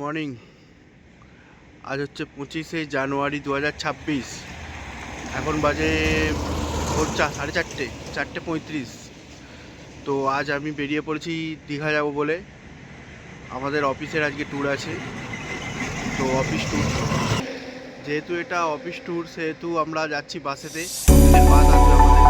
Morning. আজ হচ্ছে 25শে জানুয়ারি 2026। এখন বাজে ভোর 4:30 তো আজ আমি বেরিয়ে পড়েছি দীঘা যাব বলে। আমাদের অফিসের আজকে ট্যুর আছে, তো অফিস ট্যুর, যেহেতু এটা অফিস ট্যুর সেহেতু আমরা যাচ্ছি বাসেতে। বাস আসবে আমাদের।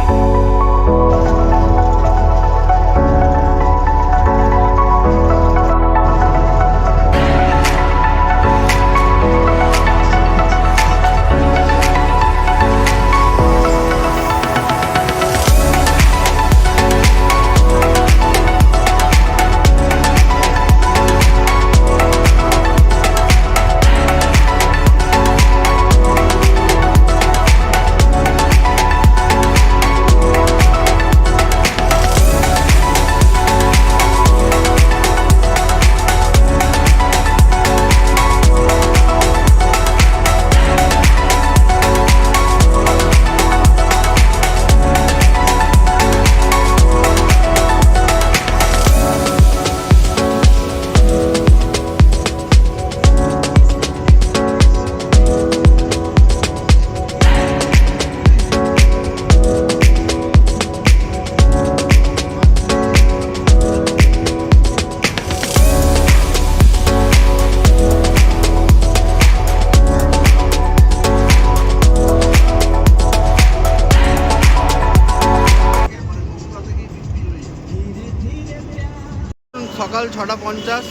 সকাল 6:50,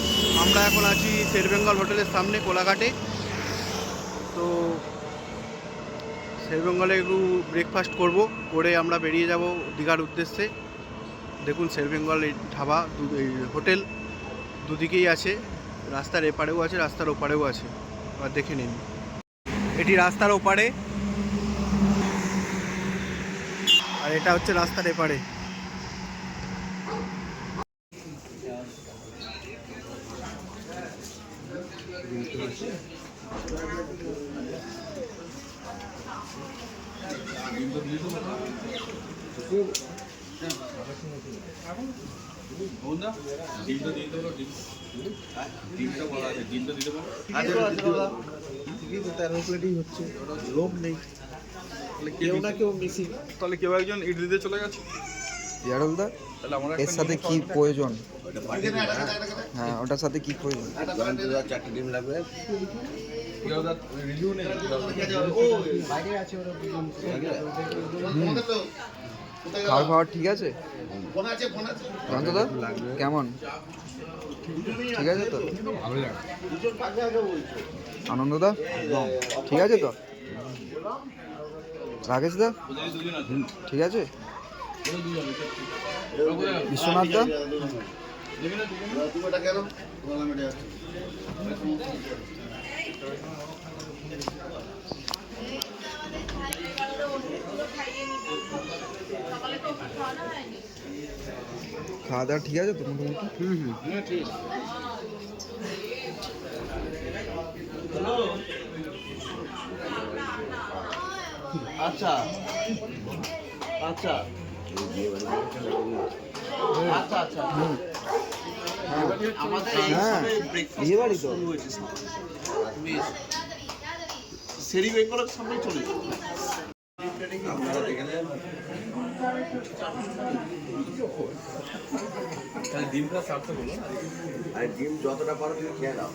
আমরা এখন আছি শেরবেঙ্গল হোটেলের সামনে কোলাঘাটে। তো শেরবেঙ্গলে একটু ব্রেকফাস্ট করব, করে আমরা বেরিয়ে যাব দীঘার উদ্দেশ্যে। দেখুন শেরবেঙ্গল এই ধাবা, এই হোটেল দুদিকেই আছে, রাস্তার এপারেও আছে, রাস্তার ওপারেও আছে। আর দেখে নিন, এটি রাস্তার ওপারে আর এটা হচ্ছে রাস্তার এপারে। লোক নেই, কেউ না কেউ মিসিং। তাহলে কেউ একজন ইট দিতে চলে গেছে। এর সাথে কি প্রয়োজন? হ্যাঁ, ওটার সাথে কি প্রয়োজন? 4টা ডিম লাগবে। খাওয়ার খাওয়ার ঠিক আছে? অন্তদা কেমন? ঠিক আছে তো? আনন্দদা ঠিক আছে তো? রাকেশ দা ঠিক আছে? বিশ্বনাথ দা খাওয়া দাওয়া ঠিক আছে তো মোটামুটি? আচ্ছা আচ্ছা আচ্ছা আচ্ছা আমাদের বিয়ে বাড়ি তো সেরি বেঙ্গলের সামনে চলে যাবে। ডিমটা সার্থক হলো, আর ডিম যতটা পারো তুমি খেয়ে নাও।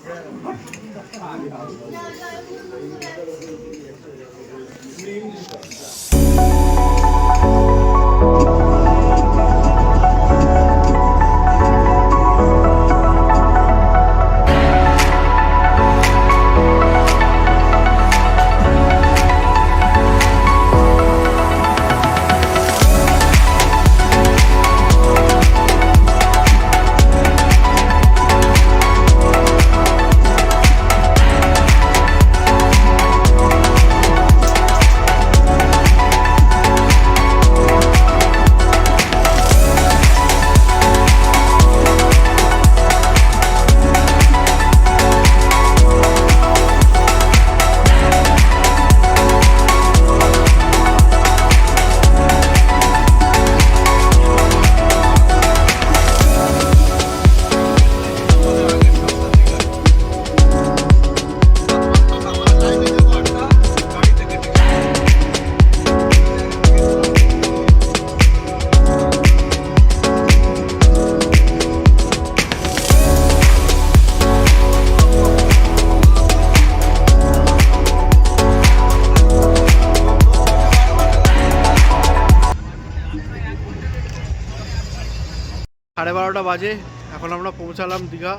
বাজে, এখন আমরা পৌঁছালাম দীঘা।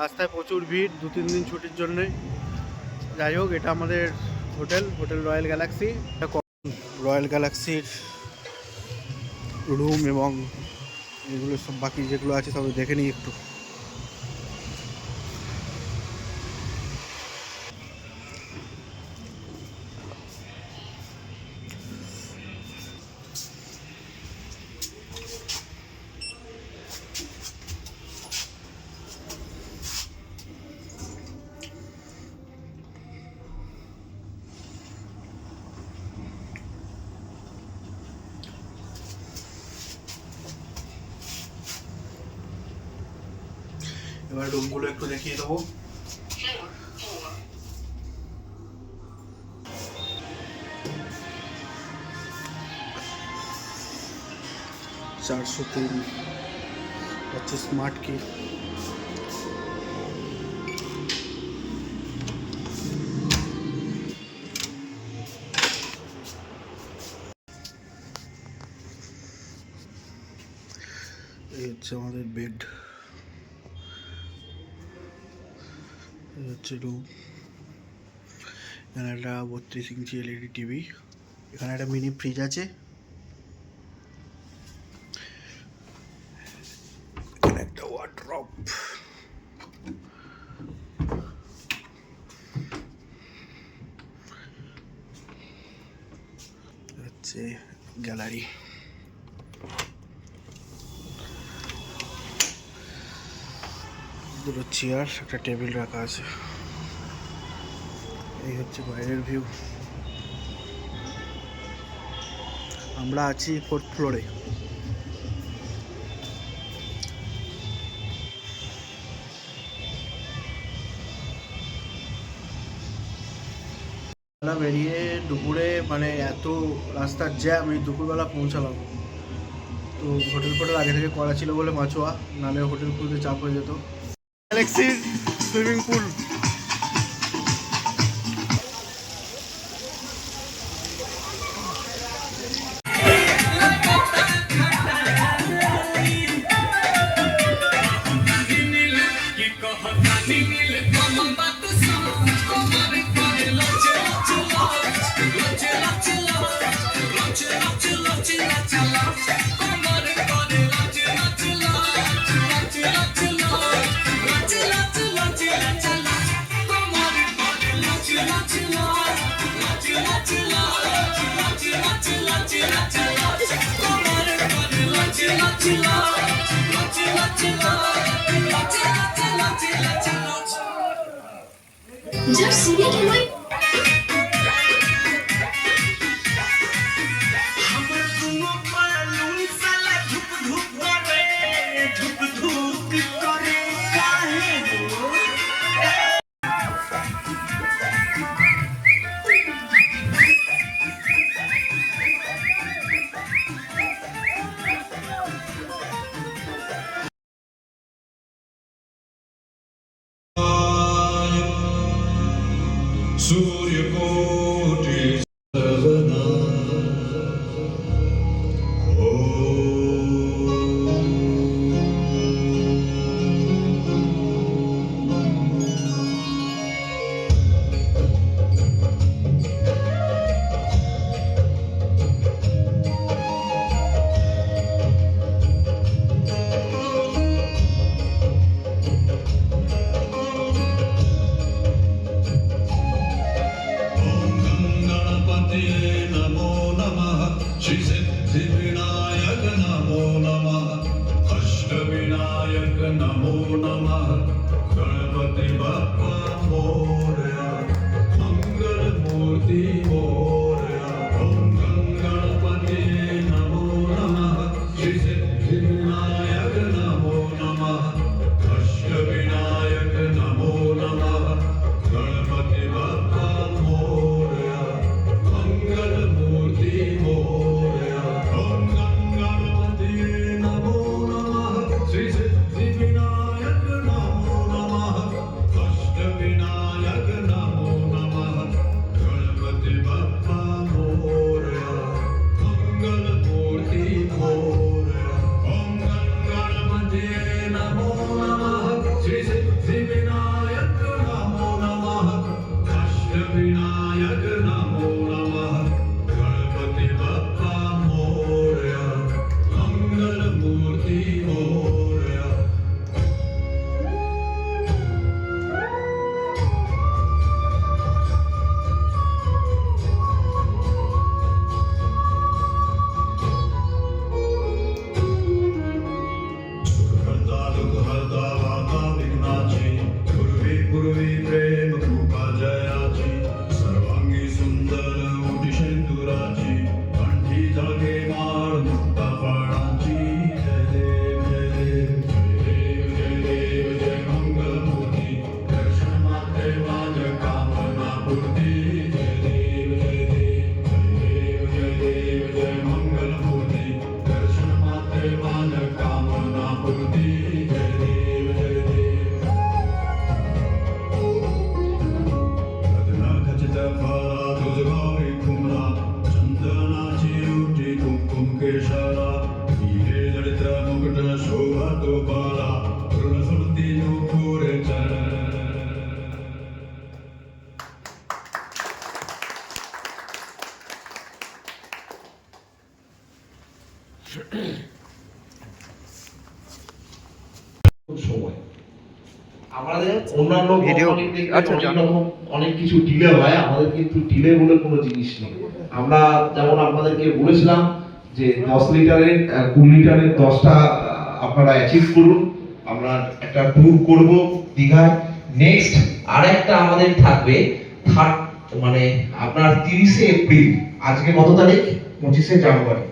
রাস্তায় প্রচুর ভিড়, 2-3 দিন ছুটির জন্যে। যাই হোক, এটা আমাদের হোটেল রয়্যাল গ্যালাক্সি। রয়্যাল গ্যালাক্সির রুম এবং এগুলো সব বাকি যেগুলো আছে সব দেখে নিই একটু। এবার রুমগুলো একটু দেখিয়ে দেবো। $403 হচ্ছে স্মার্ট কি। এই হচ্ছে আমাদের বেড, এই হচ্ছে রুম। এখানে একটা 32 ইঞ্চি এলইডি টিভি, এখানে একটা মিনি ফ্রিজ আছে, এখানে একটা ওয়ার্ড্রপ, হচ্ছে গ্যালারি, দুটো চেয়ার, একটা টেবিল রাখা আছে। এই হচ্ছে বাইরের ভিউ। আমরা আছি 4th ফ্লোরে। বেরিয়ে দুপুরে মানে এত রাস্তার জ্যাম, এই দুপুরবেলা পৌঁছালাম। তো হোটেল আগে থেকে করা ছিল বলে মাছোয়া, নাহলে হোটেল খুলতে চাপ হয়ে যেত। গ্যালাক্সির সুইমিং পুল। जब सुनी कि कोई सूर्यकोटि सर्वदा Om সময়। আমাদের অন্যান্য ভিডিও কোম্পানি থেকে আচ্ছা অনেক জানো রকম অনেক কিছু ডিলে হয়, আমাদের কিন্তু ডিলে বলে কোনো জিনিস নেই। আমরা যেমন আপনাদেরকে বলেছিলাম যে 10 লিটারের 20 লিটারের 10টা আপনারা অ্যাচিভ করুন। আমরা একটা ট্যুর করব দীঘায়। নেক্সট আরেকটা আমাদের থাকবে মানে আপনার 30শে এপ্রিল। আজকে কত তারিখ? 25শে জানুয়ারি।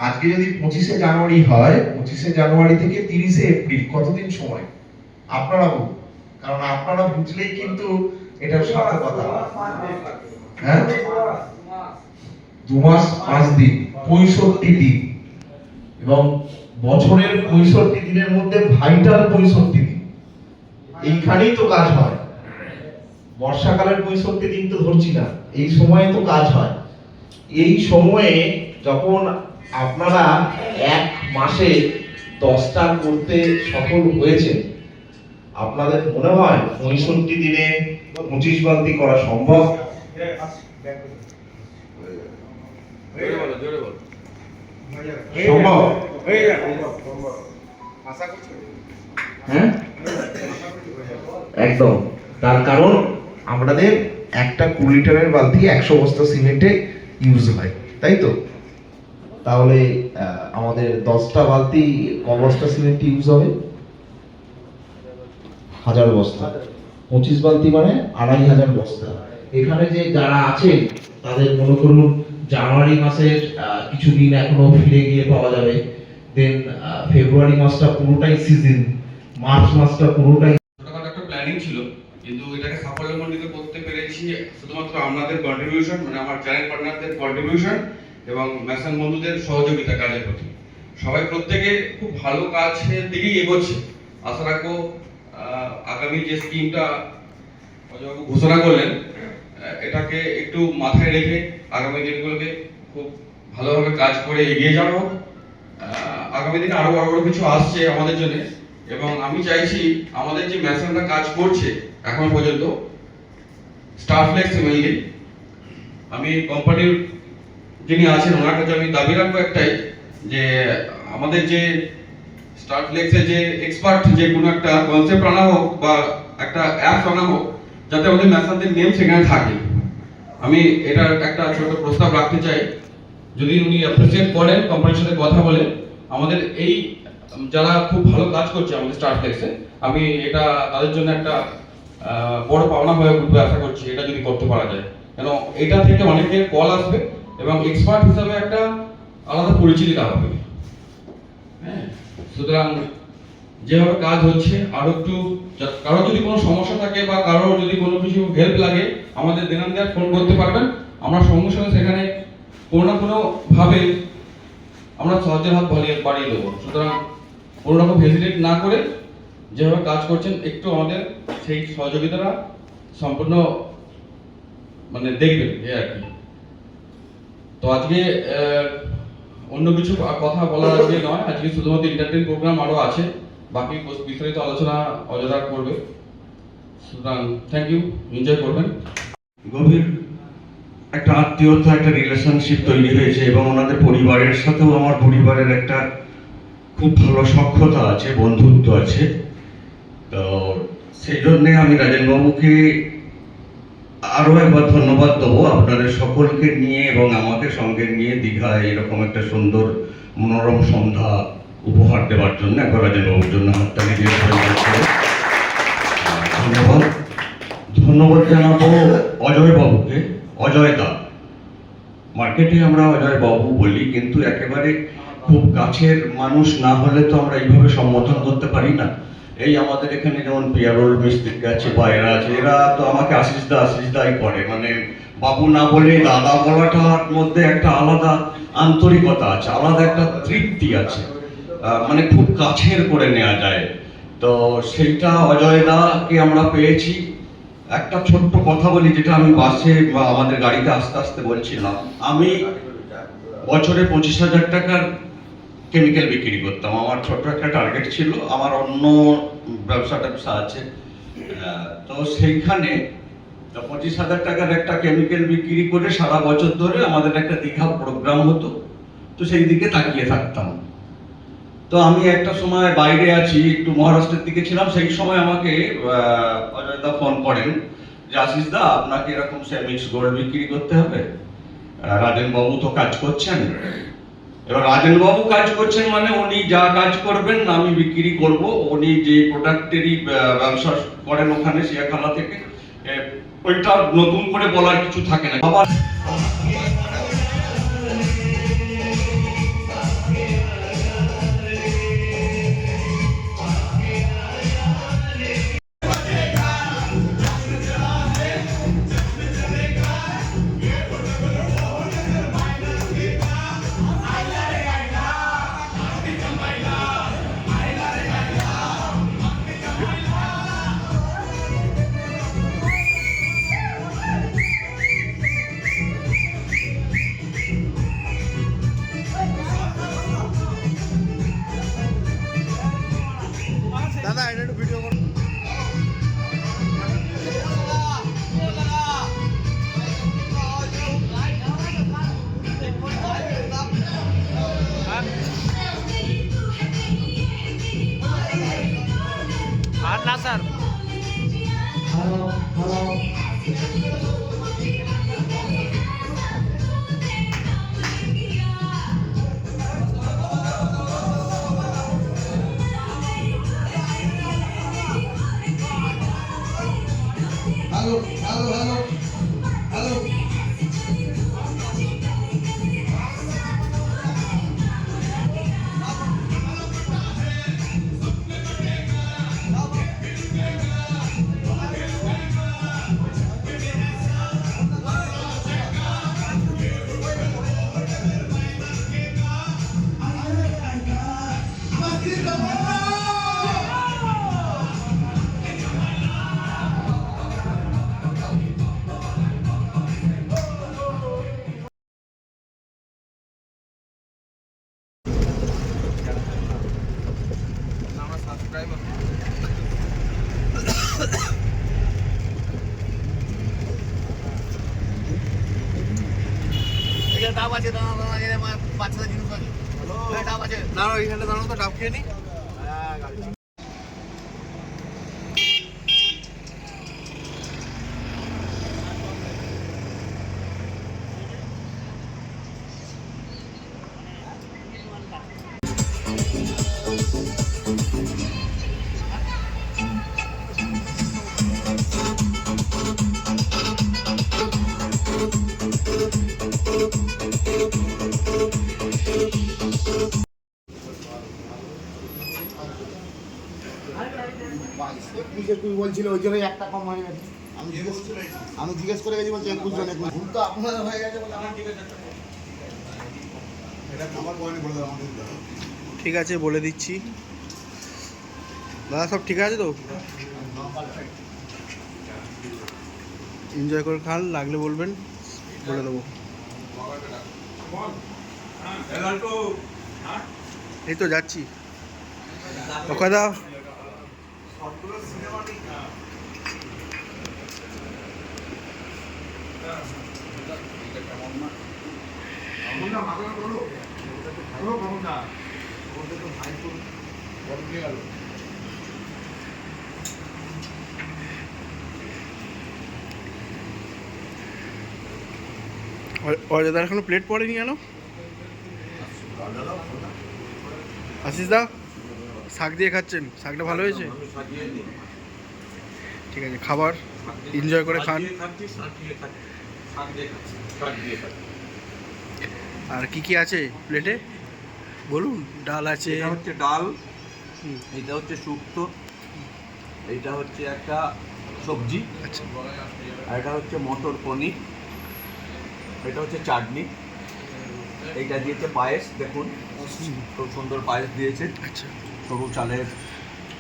আজকে যদি 25শে জানুয়ারি হয়, 25শে জানুয়ারি থেকে 30শে এপ্রিল, কতদিন সময় আপনারা বলুন? কারণ আপনারা বুঝলেই কিন্তু এটার সার্থকতা। হ্যাঁ, 2 মাস 5 দিন, 65 দিন, এবং বছরের 65 দিনের মধ্যে ভাইটাল 65 দিন। এইখানেই তো কাজ হয়। বর্ষাকালের 65 দিন তো ধরছি না, এই সময়ে তো কাজ হয়। এই সময়ে যখন আপনারা 1 মাসে 10টা করতে সফল হয়েছে, আপনাদের মনে হয় 65 দিনে 25 বালতি করা সম্ভব? সম্ভব? হ্যাঁ, একদম। তার কারণ আমাদের একটা 20 লিটারের বালতি 100 বস্তা সিমেন্টে ইউজ হয়, তাই তো? তাহলে আমাদের 10টা বালতি ক বস্তা সিমেন্ট ইউজ হবে? 1000 বস্তা। 25 বালতি মানে 2500 বস্তা। এখানে যে যারা আছেন তাদের মনে করুন জানুয়ারি মাসের কিছু দিন এখনো ফিরে গিয়ে পাওয়া যাবে, দেন ফেব্রুয়ারি মাসটা পুরোটাই সিজন, মার্চ মাসটা পুরোটাই। ছোটখাটো একটা প্ল্যানিং ছিল, কিন্তু এটাকে সাফল্যমণ্ডিত করতে পেরেছি শুধুমাত্র আপনাদের কন্ট্রিবিউশন, মানে আমার চ্যানেল পার্টনারদের কন্ট্রিবিউশন এবং মেশন বন্ধুদের সহযোগিতা কাজের প্রতি। সবাই প্রত্যেকে খুব ভালো কাজের দিকেই এগোচ্ছে। আশা রাখবো আগামী যে স্কিমটা অজয়বাবু ঘোষণা করলেন, এটাকে একটু মাথায় রেখে আগামী দিনগুলোকে খুব ভালোভাবে কাজ করে এগিয়ে যাওয়া হোক। আগামী দিনে আরো বড় বড় কিছু আসছে আমাদের জন্য, এবং আমি চাইছি আমাদের যে মেশনটা কাজ করছে এখন পর্যন্ত স্টারফ্লেক্স মেইনলি, আমি কোম্পানির যিনি আছেন ওনার কাছে আমি দাবি রাখবো একটাই, যে আমাদের যে স্টারফ্লেক্সে যে এক্সপার্ট যে কোনো একটা কনসেপ্ট আনা হোক বা একটা অ্যাপ আনা হোক, যাতে আমাদের মেশনদের নেম সেখানে থাকে। আমি এটার একটা ছোট প্রস্তাব রাখতে চাই, যদি উনি অ্যাপ্রিসিয়েট করেন, কোম্পানির সাথে কথা বলে আমাদের এই যারা খুব ভালো কাজ করছে আমাদের স্টারফ্লেক্সে, আমি এটা তাদের জন্য একটা বড় পাওনা হয়ে উঠবে আশা করছি, এটা যদি করতে পারা যায়। কেন এটা থেকে অনেকের কল আসবে এবং এক্সপার্ট হিসাবে একটা আলাদা পরিচিতি দেওয়া হবে। হ্যাঁ, সুতরাং যেভাবে কাজ হচ্ছে আরো একটু, কারো যদি কোনো সমস্যা থাকে বা কারো যদি কোনো কিছু হেল্প লাগে, আমাদের দিনান দেয়ার ফোন করতে পারবেন। আমরা সঙ্গে সঙ্গে সেখানে কোনো না কোনো ভাবে আমরা সাহায্যের হাত বাড়িয়ে দেবো। সুতরাং কোনো রকম হেজিটেট না করে যেভাবে কাজ করছেন একটু আমাদের সেই সহযোগিতাটা সম্পূর্ণ মানে দেখবেন, এই আর কি। তো আজকে অন্য কিছু কথা বলার আজকে নয়, আজকে শুধুমাত্র এন্টারটেইন প্রোগ্রাম আরো আছে, বাকি বিস্তারিত আলোচনা অজয় করবে। সুতরাং থ্যাংক ইউ, এনজয় করবেন। গভীর একটা আত্মীয়তা, একটা রিলেশনশিপ তৈরি হয়েছে এবং ওনাদের পরিবারের সাথেও আমার পরিবারের একটা খুব ভালো সখ্যতা আছে, বন্ধুত্ব আছে। তো সেই জন্যে আমি রাজেনবাবুকে আরও একবার ধন্যবাদ দেবো আপনাদের সকলকে নিয়ে এবং আমাকে সঙ্গে নিয়ে দীঘায় এরকম একটা সুন্দর মনোরম সন্ধ্যা উপহার দেওয়ার জন্য। একবার রাজেনবাবুর জন্য হাততালি দিয়ে ধন্যবাদ। ধন্যবাদ জানাবো অজয়বাবুকে, অজয় দা। মার্কেটে আমরা অজয় বাবু বলি, কিন্তু একেবারে খুব কাছের মানুষ না হলে তো আমরা এইভাবে সম্বোধন করতে পারি না। এই আমাদের এখানে যেমন পিয়ারোল মিস্ত্রি আছে বা এরা আছে, এরা তো আমাকে আশিস দাই করে, মানে বাবু না বলে দাদা বলাটার মধ্যে একটা আলাদা আন্তরিকতা আছে, আলাদা একটা তৃপ্তি আছে, মানে খুব কাছের করে নেওয়া যায়। তো সেইটা অজয় দাকে আমরা পেয়েছি। একটা ছোট্ট কথা বলি, যেটা আমি বাসে বা আমাদের গাড়িতে আস্তে আস্তে বলছিলাম, আমি বছরে 25,000 টাকার কেমিক্যাল বিক্রি করতাম। আমার ছোট্ট একটা টার্গেট ছিল, আমার অন্য ব্যবসা আছে। তো সেইখানে 25,000 টাকার একটা কেমিক্যাল বিক্রি করে সারা বছর ধরে আমাদের একটা দীঘা প্রোগ্রাম হতো। তো সেই দিকে তাকিয়ে থাকতাম। তো আমি একটা সময় বাইরে আছি, একটু মহারাষ্ট্রের দিকে ছিলাম, সেই সময় আমাকে অজয়দা ফোন করেন যে আশিস দা, আপনাকে এরকম সেমিক্স গোল্ড বিক্রি করতে হবে, রাজেন বাবু তো কাজ করছেন। এবার রাজেন বাবু কাজ করছেন মানে উনি যা কাজ করবেন আমি বিক্রি করব, উনি যে প্রোডাক্টেরই ব্যবসা করেন ওখানে সিয়াখালা থেকে, ওইটা নতুন করে বলার কিছু থাকে না। আবার দাদা এটা একটু ভিডিও করুন। আর না স্যার দাঁড়াও, এইখানটা দাঁড়াও তো, ডাব খেয়ে নি। তুই বলছিল ওই জন্যই একটা কম হয়ে গেছে। আমি জিজ্ঞেস করে গেছি, বলছে 21 জন। ভুল তো আপনার হয়ে গেছে বলে আমার ঠিক আছে। এটা আমার বয়নি বলে দাও আমাদের। ঠিক আছে, বলে দিচ্ছি দাদা, সব ঠিক আছে তো? এনজয় করে খান, লাগলে বলবেন, বলে দেবো। এই তো যাচ্ছি। ওকে দাও। অজয়দার এখনো প্লেট পড়েনি কেন? আশিস দা, শাক দিয়ে খাচ্ছেন, শাকটা ভালো হয়েছে? ঠিক আছে, খাবার এনজয় করে খান। আর কি কি আছে প্লেটে বলুন? ডাল আছে, এটা হচ্ছে ডাল, এটা হচ্ছে শুক্তো, এইটা হচ্ছে একটা সবজি, আচ্ছা, আর এটা হচ্ছে মটর পনির, এটা হচ্ছে চাটনি, এইটা দিয়েছে পায়েস। দেখুন খুব সুন্দর পায়েস দিয়েছে, আচ্ছা, সরু চালের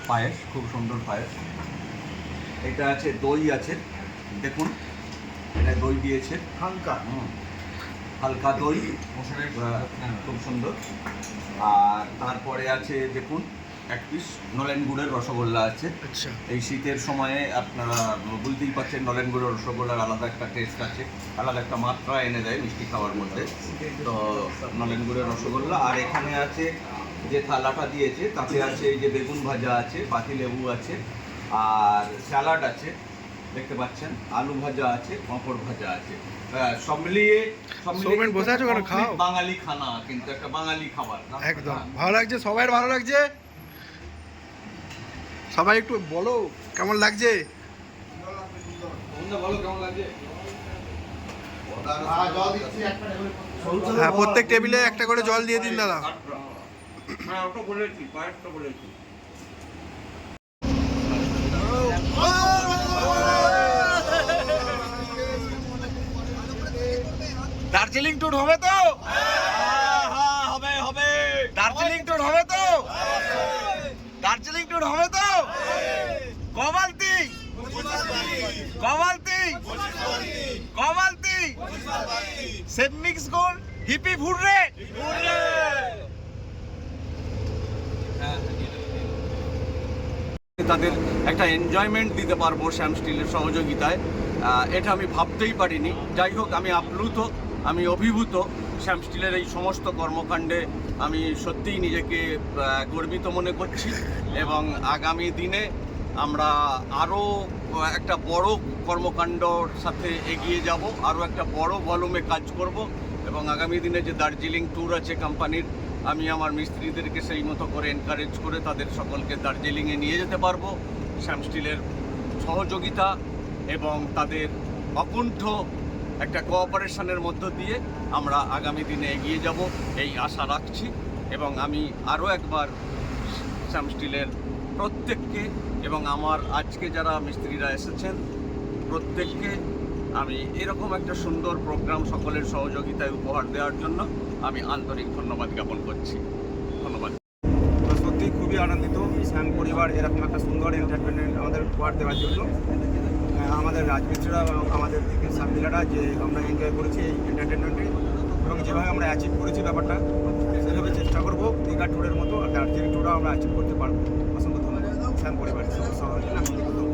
পায়েস, খুব সুন্দর পায়েস। এটা আছে দই আছে, দেখুন এটা দই দিয়েছে হালকা, হালকা দই, খুব সুন্দর। আর তারপরে আছে দেখুন এক পিস নলেন গুড়ের রসগোল্লা আছে। আচ্ছা, এই শীতের সময়ে আপনারা বুঝতেই পারছেন নলেন গুড়ের রসগোল্লার আলাদা একটা টেস্ট আছে, আলাদা একটা মাত্রা এনে দেয় মিষ্টি খাওয়ার মধ্যে। তো নলেন গুড়ের রসগোল্লা। আর এখানে আছে যে থালাটা দিয়েছে তাতে আছে এই যে বেগুন ভাজা আছে, পাতিলেবু আছে, আর স্যালাড আছে দেখতে পাচ্ছেন, আলু ভাজা আছে, পাঁপড় ভাজা আছে। সব মিলিয়ে সৌমেন বসে আছো কেন? খাও। বাঙালি খানা, কিন্তু একটা বাঙালি খাবার। একদম ভালো লাগছে, সবাই ভালো লাগছে। সবাই একটু বলো কেমন লাগছে। জল দিচ্ছি একটা হ্যাঁ, প্রত্যেক টেবিলে একটা করে জল দিয়ে দিন দাদা। হ্যাঁ, ওটা বলেছি, পায়েসটা বলেছি। দার্জিলিং ট্যুর হবে তো? হবে হবে। দার্জিলিং ট্যুর হবে তো? দার্জিলিং ট্যুর হবে তো? কবালতি কবালতি কবালতি সেভ মিক্স গোল হিপি ফুররে। তাদের একটা এনজয়মেন্ট দিতে পারবো শ্যাম স্টিলের সহযোগিতায়, এটা আমি ভাবতেই পারিনি। যাই হোক, আমি আপ্লুত, আমি অভিভূত শ্যাম স্টিলের এই সমস্ত কর্মকাণ্ডে। আমি সত্যিই নিজেকে গর্বিত মনে করছি এবং আগামী দিনে আমরা আরও একটা বড় কর্মকাণ্ডর সাথে এগিয়ে যাব, আরও একটা বড় ভলিউমে কাজ করব এবং আগামী দিনে যে দার্জিলিং ট্যুর আছে কোম্পানির, আমি আমার মিস্ত্রিদেরকে সেই মতো করে এনকারেজ করে তাদের সকলকে দার্জিলিংয়ে নিয়ে যেতে পারবো। শ্যাম স্টিলের সহযোগিতা এবং তাদের অকুণ্ঠ একটা কোঅপারেশনের মধ্য দিয়ে আমরা আগামী দিনে এগিয়ে যাব এই আশা রাখছি। এবং আমি আরও একবার শ্যাম স্টিলের প্রত্যেককে এবং আমার আজকে যারা মিস্ত্রিরা এসেছেন প্রত্যেককে আমি এরকম একটা সুন্দর প্রোগ্রাম সকলের সহযোগিতায় উপহার দেওয়ার জন্য আমি আন্তরিক ধন্যবাদ জ্ঞাপন করছি। ধন্যবাদ। সত্যি খুবই আনন্দিত শ্যাম পরিবার এরকম একটা সুন্দর এন্টারটেনমেন্ট আমাদের উপহার দেওয়ার জন্য। আমাদের রাজমিস্ত্রিরা এবং আমাদের দিকে সামবিলারা যে আমরা এনজয় করেছি এই এন্টারটেনমেন্টে এবং যেভাবে আমরা অ্যাচিভ করেছি ব্যাপারটা, সেভাবে চেষ্টা করবো দীঘা ট্যুরের মতো আর দার্জিলিং ট্যুরও আমরা অ্যাচিভ করতে পারবো। অসংখ্য ধন্যবাদ শ্যাম পরিবারের সহযোগিতা।